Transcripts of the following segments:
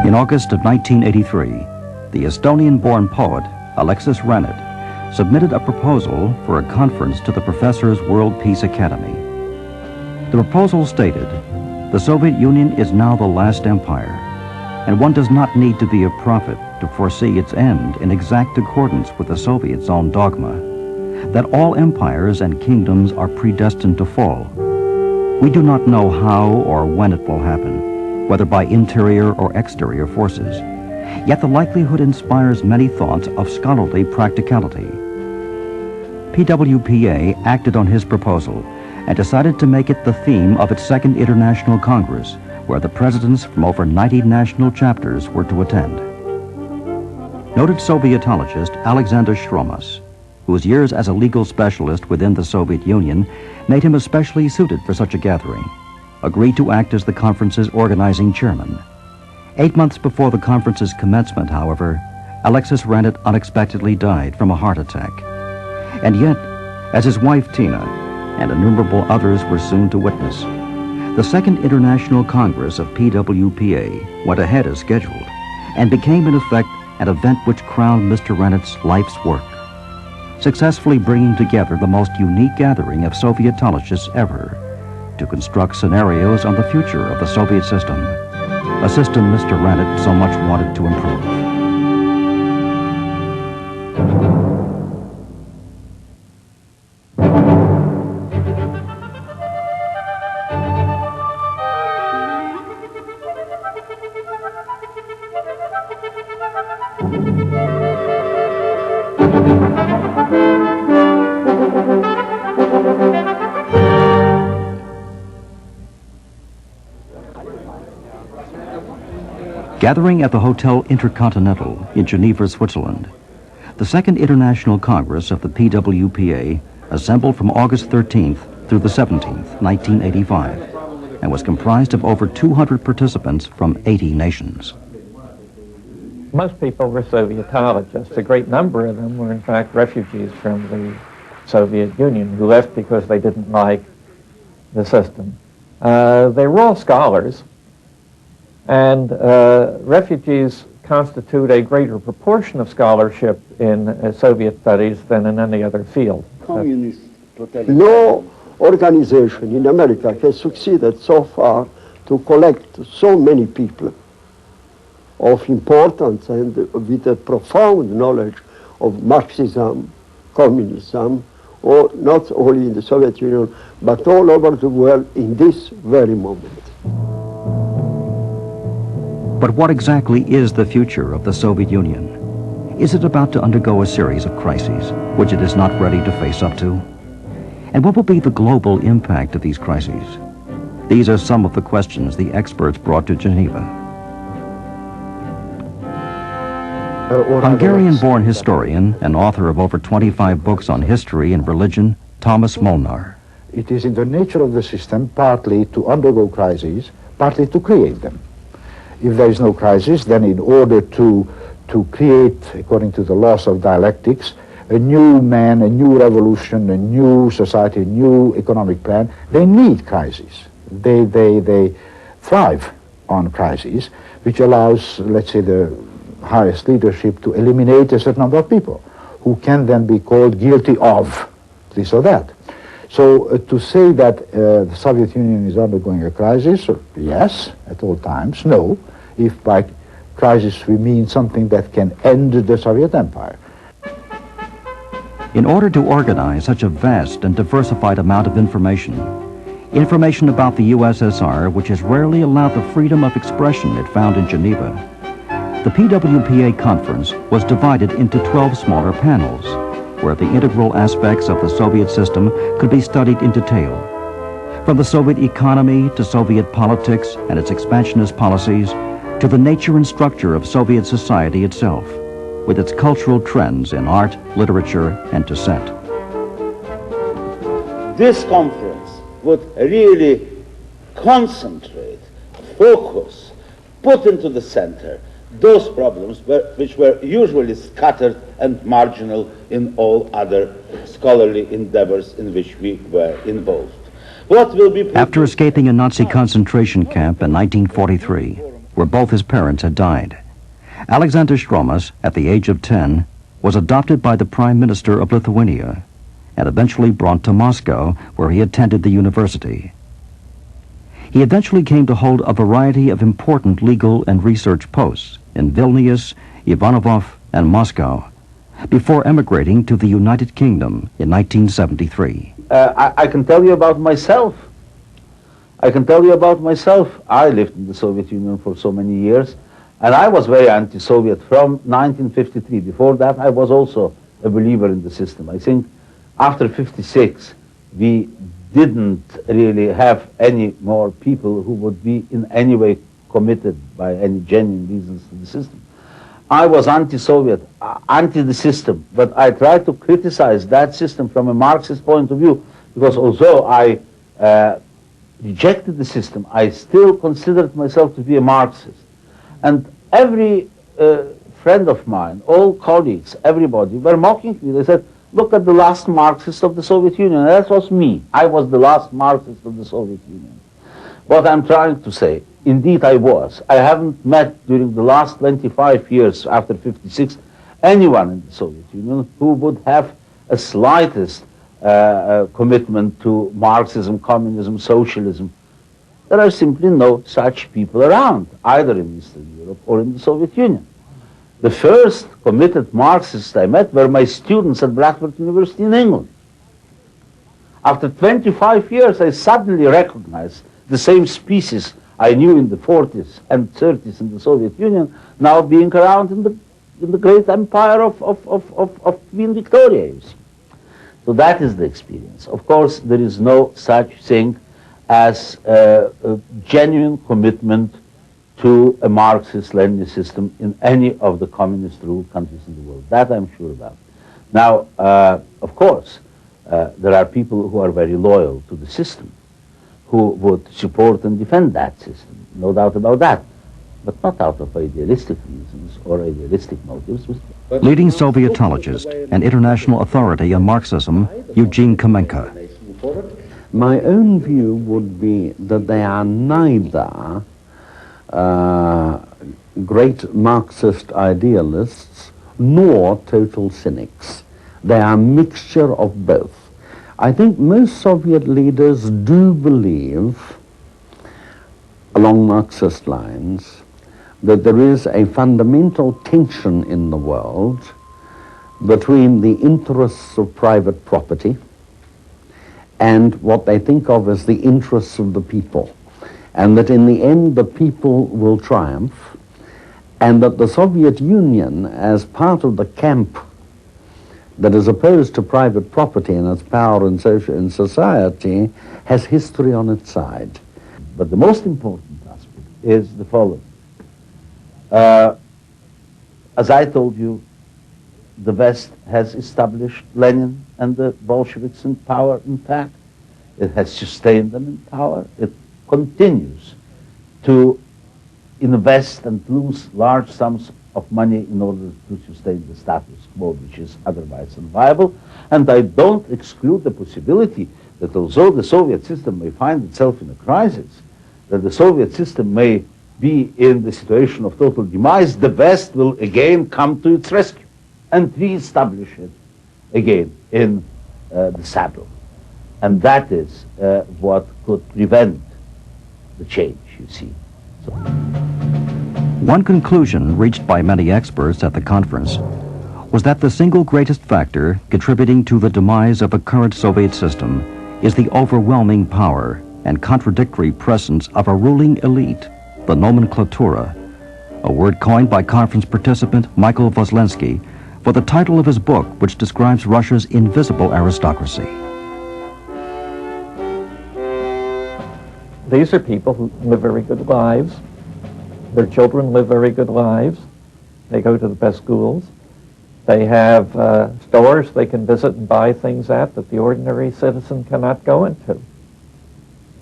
In August of 1983, the Estonian-born poet Alexis Rannet submitted a proposal for a conference to the Professors' World Peace Academy. The proposal stated, "The Soviet Union is now the last empire, and one does not need to be a prophet to foresee its end in exact accordance with the Soviets' own dogma, that all empires and kingdoms are predestined to fall. We do not know how or when it will happen, whether by interior or exterior forces, yet the likelihood inspires many thoughts of scholarly practicality." PWPA acted on his proposal and decided to make it the theme of its Second International Congress, where the presidents from over 90 national chapters were to attend. Noted Sovietologist Alexander Shromas, whose years as a legal specialist within the Soviet Union made him especially suited for such a gathering, agreed to act as the conference's organizing chairman. 8 months before the conference's commencement, however, Alexis Rannet unexpectedly died from a heart attack. And yet, as his wife Tina and innumerable others were soon to witness, the Second International Congress of PWPA went ahead as scheduled and became in effect an event which crowned Mr. Rannet's life's work, successfully bringing together the most unique gathering of Sovietologists ever to construct scenarios on the future of the Soviet system, a system Mr. Rannet so much wanted to improve. Gathering at the Hotel Intercontinental in Geneva, Switzerland, the Second International Congress of the PWPA assembled from August 13th through the 17th, 1985, and was comprised of over 200 participants from 80 nations. Most people were Sovietologists. A great number of them were, in fact, refugees from the Soviet Union who left because they didn't like the system. They were all scholars, and refugees constitute a greater proportion of scholarship in Soviet studies than in any other field. Communist totalitarian. No organization in America has succeeded so far to collect so many people of importance and with a profound knowledge of Marxism, communism, or not only in the Soviet Union, but all over the world in this very moment. But what exactly is the future of the Soviet Union? Is it about to undergo a series of crises, which it is not ready to face up to? And what will be the global impact of these crises? These are some of the questions the experts brought to Geneva. Hungarian-born historian and author of over 25 books on history and religion, Thomas Molnar. It is in the nature of the system partly to undergo crises, partly to create them. If there is no crisis, then in order to create, according to the laws of dialectics, a new man, a new revolution, a new society, a new economic plan, they need crises. They thrive on crises, which allows, let's say, the highest leadership to eliminate a certain number of people who can then be called guilty of this or that. So to say that the Soviet Union is undergoing a crisis, yes, at all times, no, if by crisis we mean something that can end the Soviet Empire. In order to organize such a vast and diversified amount of information about the USSR, which has rarely allowed the freedom of expression it found in Geneva, the PWPA conference was divided into 12 smaller panels, where the integral aspects of the Soviet system could be studied in detail. From the Soviet economy to Soviet politics and its expansionist policies, to the nature and structure of Soviet society itself, with its cultural trends in art, literature, and dissent. This conference would really concentrate, focus, put into the center those problems which were usually scattered and marginal in all other scholarly endeavors in which we were involved. What will be After escaping a Nazi concentration camp in 1943, where both his parents had died. Alexander Stromas, at the age of 10, was adopted by the Prime Minister of Lithuania and eventually brought to Moscow, where he attended the university. He eventually came to hold a variety of important legal and research posts in Vilnius, Ivanovo, and Moscow, before emigrating to the United Kingdom in 1973. I can tell you about myself. I lived in the Soviet Union for so many years, and I was very anti-Soviet from 1953. Before that, I was also a believer in the system. I think after 56, we didn't really have any more people who would be in any way committed by any genuine reasons to the system. I was anti-Soviet, anti the system, but I tried to criticize that system from a Marxist point of view, because although I rejected the system, I still considered myself to be a Marxist. And every friend of mine, all colleagues, everybody, were mocking me. They said, look at the last Marxist of the Soviet Union. And that was me. I was the last Marxist of the Soviet Union. What I'm trying to say, indeed I was. I haven't met during the last 25 years after 56 anyone in the Soviet Union who would have a slightest commitment to Marxism, communism, socialism. There are simply no such people around, either in Eastern Europe or in the Soviet Union. The first committed Marxists I met were my students at Bradford University in England. After 25 years, I suddenly recognized the same species I knew in the 40s and 30s in the Soviet Union, now being around in the great empire of Queen Victoria, you see. So that is the experience. Of course, there is no such thing as a genuine commitment to a Marxist-Leninist system in any of the communist-ruled countries in the world. That I'm sure about. Now, of course, there are people who are very loyal to the system, who would support and defend that system, no doubt about that, but not out of idealistic reasons or idealistic motives. Leading Sovietologist and international authority on Marxism, Eugene Kamenka. My own view would be that they are neither great Marxist idealists nor total cynics. They are a mixture of both. I think most Soviet leaders do believe, along Marxist lines, that there is a fundamental tension in the world between the interests of private property and what they think of as the interests of the people, and that in the end the people will triumph, and that the Soviet Union, as part of the camp that is opposed to private property and its power in society, has history on its side. But the most important aspect is the following. As I told you, the West has established Lenin and the Bolsheviks in power intact. It has sustained them in power. It continues to invest and lose large sums of money in order to sustain the status quo, which is otherwise unviable. And I don't exclude the possibility that although the Soviet system may find itself in a crisis, that the Soviet system may be in the situation of total demise, the West will again come to its rescue and re-establish it again in the saddle. And that is what could prevent the change, you see. So. One conclusion reached by many experts at the conference was that the single greatest factor contributing to the demise of a current Soviet system is the overwhelming power and contradictory presence of a ruling elite, the nomenklatura, a word coined by conference participant Michael Voslensky for the title of his book, which describes Russia's invisible aristocracy. These are people who live very good lives. Their children live very good lives. They go to the best schools. They have stores they can visit and buy things at that the ordinary citizen cannot go into.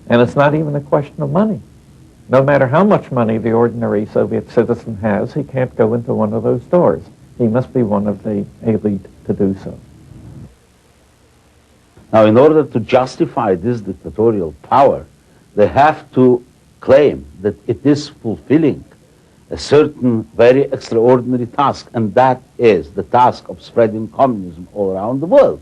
And it's not even a question of money. No matter how much money the ordinary Soviet citizen has, he can't go into one of those stores. He must be one of the elite to do so. Now, in order to justify this dictatorial power, they have to claim that it is fulfilling a certain very extraordinary task, and that is the task of spreading communism all around the world.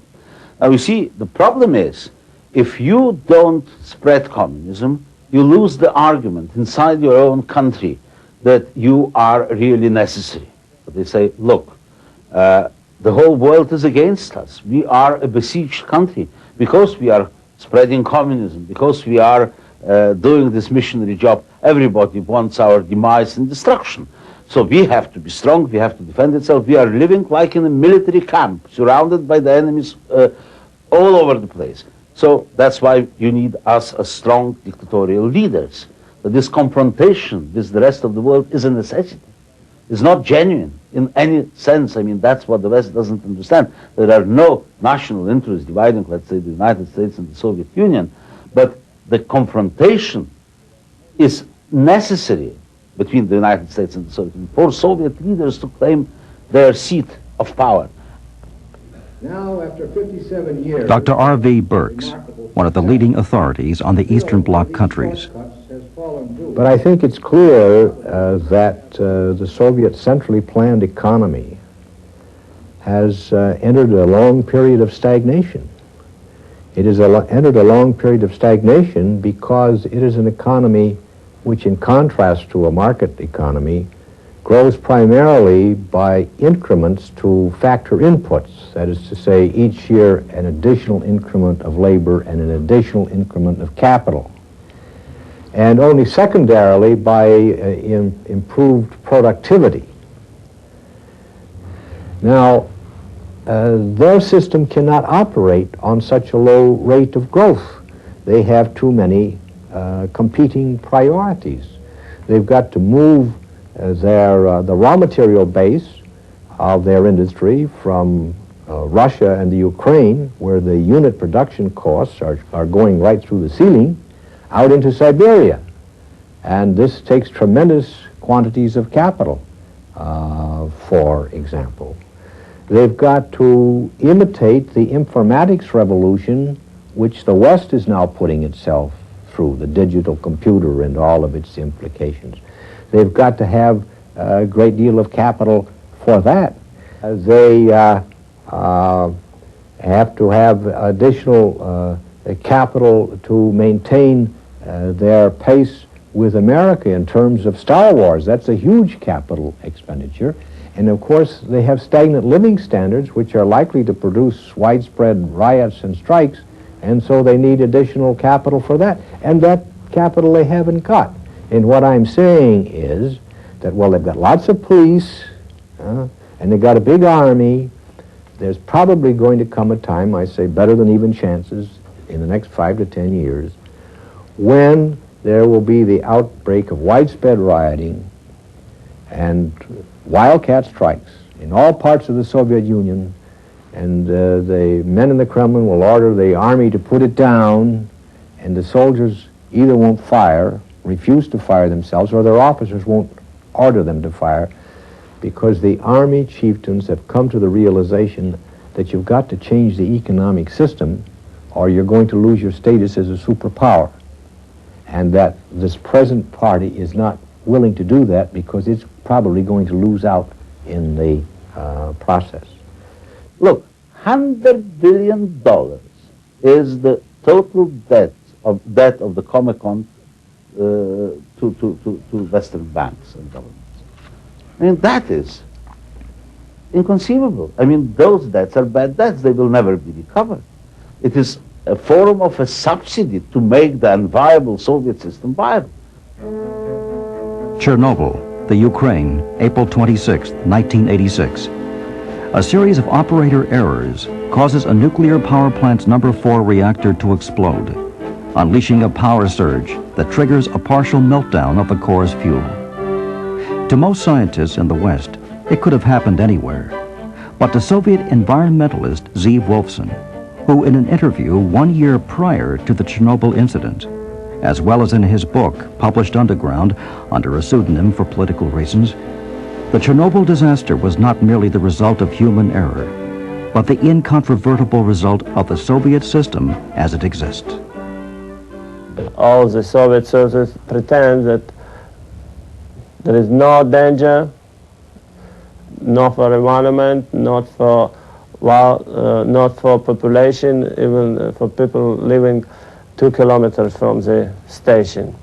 Now you see, the problem is, if you don't spread communism, you lose the argument inside your own country that you are really necessary. But they say, look, the whole world is against us. We are a besieged country because we are spreading communism, because we are doing this missionary job. Everybody wants our demise and destruction. So we have to be strong, we have to defend itself. We are living like in a military camp, surrounded by the enemies all over the place. So that's why you need us as strong dictatorial leaders. But this confrontation with the rest of the world is a necessity. It's not genuine in any sense. I mean, that's what the West doesn't understand. There are no national interests dividing, let's say, the United States and the Soviet Union, but the confrontation is necessary between the United States and the Soviet Union for Soviet leaders to claim their seat of power. Now, after 57 years, Dr. R.V. Birks, one of the leading authorities on the Eastern Bloc countries. But I think it's clear that the Soviet centrally planned economy has entered a long period of stagnation. It has entered a long period of stagnation because it is an economy which, in contrast to a market economy, grows primarily by increments to factor inputs. That is to say, each year an additional increment of labor and an additional increment of capital. And only secondarily by improved productivity. Now, their system cannot operate on such a low rate of growth. They have too many competing priorities. They've got to move the raw material base of their industry from Russia and the Ukraine, where the unit production costs are going right through the ceiling, out into Siberia. And this takes tremendous quantities of capital, for example. They've got to imitate the informatics revolution which the West is now putting itself through, the digital computer and all of its implications. They've got to have a great deal of capital for that. They have to have additional capital to maintain their pace with America in terms of Star Wars. That's a huge capital expenditure. And of course, they have stagnant living standards which are likely to produce widespread riots and strikes, and so they need additional capital for that. And that capital they haven't got. And what I'm saying is that, well, they've got lots of police, and they've got a big army. There's probably going to come a time, I say better than even chances, in the next 5 to 10 years, when there will be the outbreak of widespread rioting and wildcat strikes in all parts of the Soviet Union, and the men in the Kremlin will order the army to put it down, and the soldiers either won't fire, refuse to fire themselves, or their officers won't order them to fire, because the army chieftains have come to the realization that you've got to change the economic system or you're going to lose your status as a superpower. And that this present party is not willing to do that because it's probably going to lose out in the process. Look, $100 billion is the total debt of the Comecon to Western banks and governments. I mean, that is inconceivable. I mean, those debts are bad debts. They will never be recovered. It is a form of a subsidy to make the unviable Soviet system viable. Chernobyl, the Ukraine, April 26, 1986. A series of operator errors causes a nuclear power plant's number 4 reactor to explode, unleashing a power surge that triggers a partial meltdown of the core's fuel. To most scientists in the West, it could have happened anywhere. But to Soviet environmentalist Zeev Wolfson, who in an interview 1 year prior to the Chernobyl incident, as well as in his book published underground under a pseudonym for political reasons, the Chernobyl disaster was not merely the result of human error, but the incontrovertible result of the Soviet system as it exists. All the Soviet soldiers pretend that There is no danger, not for environment, not for not for population, even for people living 2 kilometers from the station.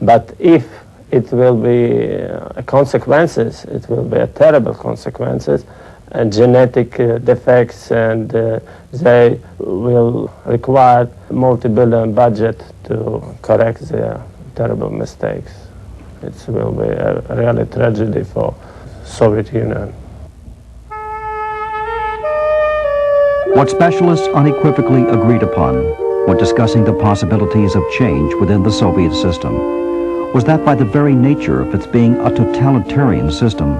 But if it will be consequences, it will be terrible consequences, and genetic defects, and they will require multi-billion budget to correct their terrible mistakes. It will be a really tragedy for Soviet Union. What specialists unequivocally agreed upon when discussing the possibilities of change within the Soviet system was that by the very nature of its being a totalitarian system,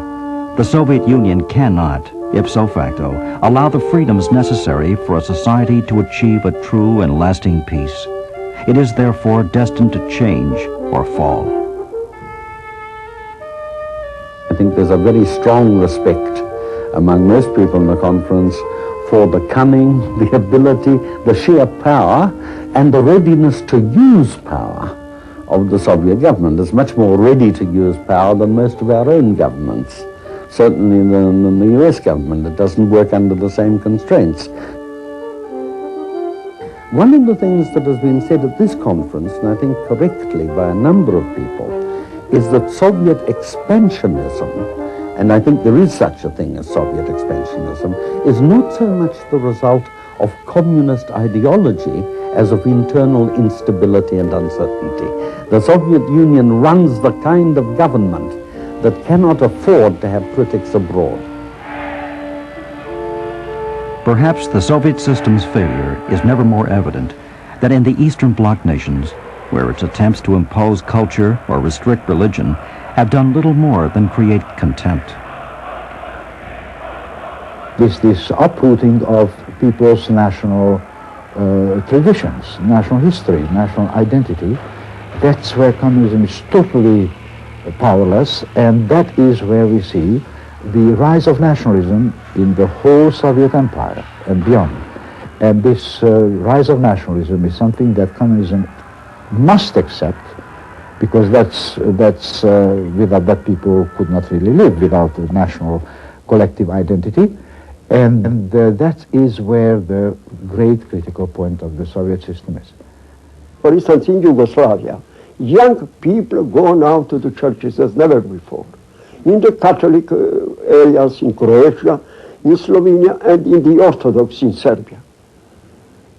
the Soviet Union cannot, ipso facto, allow the freedoms necessary for a society to achieve a true and lasting peace. It is therefore destined to change or fall. I think there's a very strong respect among most people in the conference for the cunning, the ability, the sheer power, and the readiness to use power of the Soviet government. It's much more ready to use power than most of our own governments. Certainly than the US government. It doesn't work under the same constraints. One of the things that has been said at this conference, and I think correctly by a number of people, is that Soviet expansionism, and I think there is such a thing as Soviet expansionism, is not so much the result of communist ideology as of internal instability and uncertainty. The Soviet Union runs the kind of government that cannot afford to have critics abroad. Perhaps the Soviet system's failure is never more evident than in the Eastern Bloc nations, where its attempts to impose culture or restrict religion have done little more than create contempt. This uprooting of people's national traditions, national history, national identity, that's where communism is totally powerless, and that is where we see the rise of nationalism in the whole Soviet Empire and beyond. And this rise of nationalism is something that communism must accept, because that's without that people could not really live, without a national collective identity. And that is where the great critical point of the Soviet system is. For instance, in Yugoslavia, young people go now to the churches as never before. In the Catholic areas in Croatia, in Slovenia, and in the Orthodox in Serbia.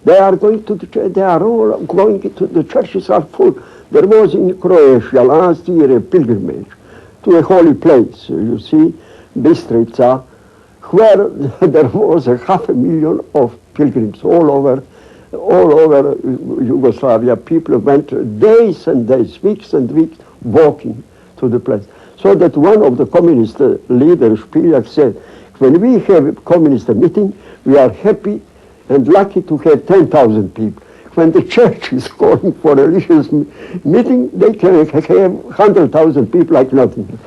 They are going to they are all going to the churches are full. There was in Croatia last year a pilgrimage to a holy place, you see, Bistrica, where there was 500,000 of pilgrims all over Yugoslavia. People went days and days, weeks and weeks, walking to the place. So that one of the communist leaders, Špiljak, said, when we have a communist meeting, we are happy and lucky to have 10,000 people. When the church is calling for a religious meeting, they can have 100,000 people like nothing.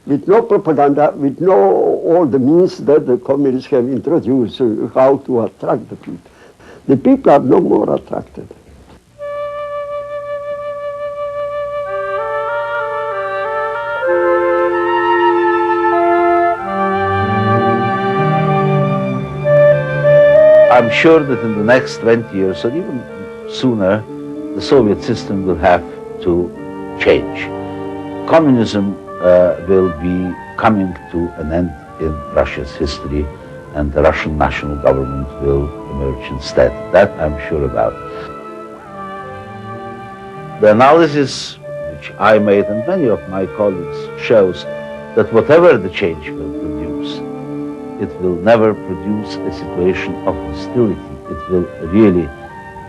With no propaganda, with no all the means that the communists have introduced, how to attract the people. The people are no more attracted. I'm sure that in the next 20 years, or even sooner, the Soviet system will have to change. Communism will be coming to an end in Russia's history, and the Russian national government will emerge instead. That I'm sure about. The analysis which I made, and many of my colleagues, shows that whatever the change will produce, it will never produce a situation of hostility. It will really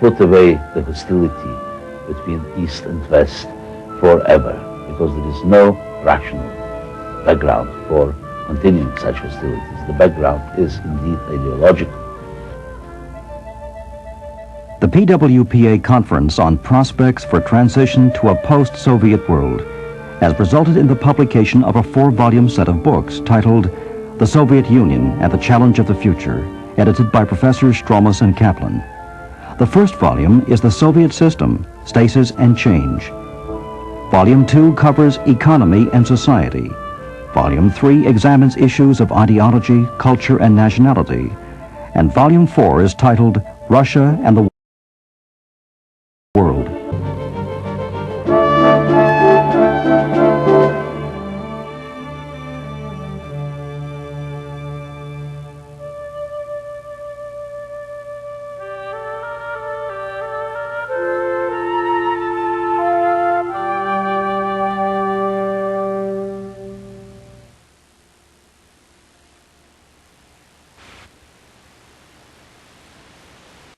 put away the hostility between East and West forever, because there is no rational background for continuing such hostilities. The background is indeed ideological. The PWPA Conference on Prospects for Transition to a Post-Soviet World has resulted in the publication of a 4-volume set of books titled The Soviet Union and the Challenge of the Future, edited by Professors Stromas and Kaplan. The first volume is The Soviet System, Stasis and Change. Volume 2 covers economy and society. Volume 3 examines issues of ideology, culture, and nationality. And Volume 4 is titled Russia and the